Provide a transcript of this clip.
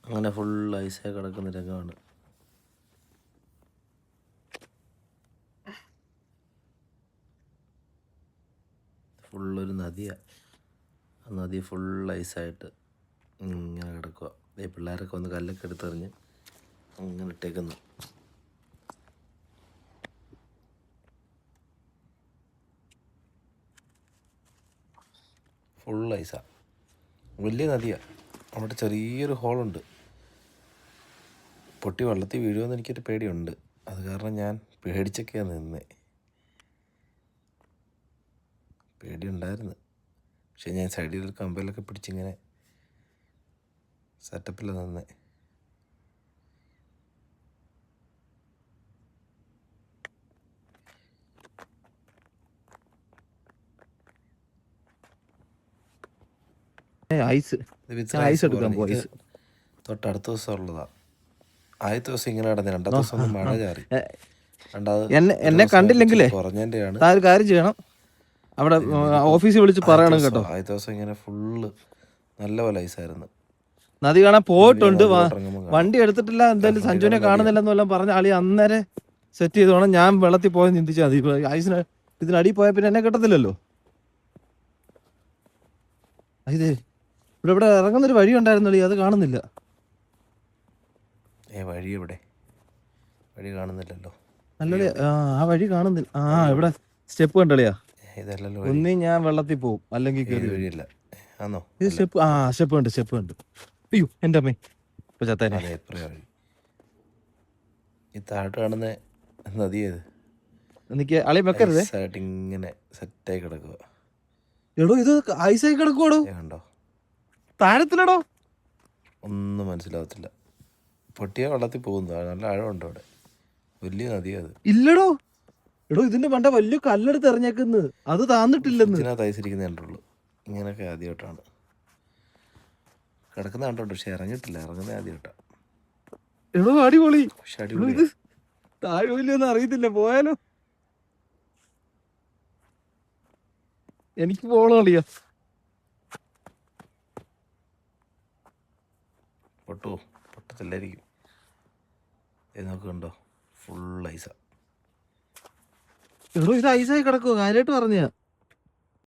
അങ്ങനെ ഫുൾ ഐസായി കിടക്കുന്ന രംഗമാണ്. ഫുള്ളൊരു നദിയാണ്. ആ നദി ഫുൾ ഐസായിട്ട് ഇങ്ങനെ കിടക്കുക. ഈ പിള്ളേരൊക്കെ വന്ന് കല്ലൊക്കെ എടുത്തെറിഞ്ഞ് അങ്ങനെ ഇട്ടേക്കുന്നു. ഫുൾ ഐസാണ്. വലിയ നദിയാണ്. അവിടെ ചെറിയൊരു ഹോളുണ്ട്. പൊട്ടി വെള്ളത്തിൽ വീഴുമെന്ന് എനിക്കൊരു പേടിയുണ്ട്. അത് കാരണം ഞാൻ പേടിച്ചൊക്കെയാണ് നിന്നേ. പേടിയുണ്ടായിരുന്നു. പക്ഷെ ഞാൻ സൈഡിൽ കമ്പലൊക്കെ പിടിച്ചിങ്ങനെ സെറ്റപ്പിൽ നിന്നേ. തൊട്ടടുത്ത ദിവസം ഉള്ളതാ. ആദ്യത്തെ ദിവസം ഇങ്ങനെ നടന്നു. രണ്ടാമത്തെ ദിവസം ഒന്ന് മഴ ചാറി. എന്നെ കണ്ടില്ലെങ്കിലേ കുറഞ്ഞതിൻ്റെയാണ്. ഒരു കാര്യം ചെയ്യണം, അവിടെ ഓഫീസിൽ വിളിച്ച് പറയണം കേട്ടോ. ആദ്യത്തെ ദിവസം ഇങ്ങനെ ഫുള്ള് നല്ല പോലെ ഐസായിരുന്നു. നദി കാണാൻ പോയിട്ടുണ്ട്, വണ്ടി എടുത്തിട്ടില്ല, എന്തായാലും സഞ്ജുവിനെ കാണുന്നില്ലെന്നെല്ലാം പറഞ്ഞ ആളി അന്നേരം സെറ്റ് ചെയ്ത് വേണം ഞാൻ വെള്ളത്തിൽ പോയി ചിന്തിച്ചാൽ മതി. ഐസിന് ഇതിനടി പോയാൽ പിന്നെ എന്നെ കിട്ടത്തില്ലല്ലോ. ഇത് ഇവിടെ ഇറങ്ങുന്നൊരു വഴി ഉണ്ടായിരുന്നല്ലോ, അത് കാണുന്നില്ല. വഴി എവിടെ? വഴി കാണുന്നില്ലല്ലോ. നല്ലല്ലേ? ആ വഴി കാണുന്നില്ല. ഇവിടെ സ്റ്റെപ്പ് കണ്ടളിയാ. ഒന്നീ ഞാൻ വെള്ളത്തിൽ പോവും, അല്ലെങ്കിൽ വഴിയില്ല. ഇത് സ്റ്റെപ്പ്. സ്റ്റെപ്പ് ഉണ്ട്. അയ്യോ എന്റെ അമ്മേ, ഇപ്പൊ ചത്തേനെ. ഈ താഴോട്ട് കാണുന്ന നദി ഏത്? എനിക്ക് അളി വെക്കരുതേ. ഇങ്ങനെ സെറ്റായി കിടക്കുക. എടോ ഇത് ഐസായി കിടക്കുവാടോ. കണ്ടോ? താഴത്തിലടോ. ഒന്നും മനസ്സിലാവത്തില്ല. പൊട്ടിയ വെള്ളത്തിൽ പോകുന്നു. നല്ല ആഴമുണ്ട് അവിടെ. വലിയ നദിയാ അത്. ഇല്ലടോ. എടോ ഇതിന്റെ പണ്ട വലിയ കല്ലെടുത്ത് എറിഞ്ഞേക്കുന്നു, അത് താന്നിട്ടില്ലെന്ന്. ഇതിനകത്ത് ഐസിരിക്കുന്ന കണ്ടുള്ളൂ. ഇങ്ങനെയൊക്കെ ആദ്യമായിട്ടാണ് കിടക്കുന്ന കണ്ടോണ്ട്. പക്ഷെ ഇറങ്ങിയിട്ടില്ല. ഇറങ്ങുന്ന ആദ്യമായിട്ടാണ്. എടോ അടിപൊളി. പക്ഷെ അടിപൊളി. താഴെയൊന്നും അറിയത്തില്ല, പോയാലോ? എനിക്ക് പോകണം അളിയാ. പൊട്ടത്തില്ലായിരിക്കും. നോക്കുന്നുണ്ടോ? ഫുൾ ഐസാ. എടോ ഇത് ഐസായി കിടക്കുവോ? കാര്യമായിട്ട് പറഞ്ഞ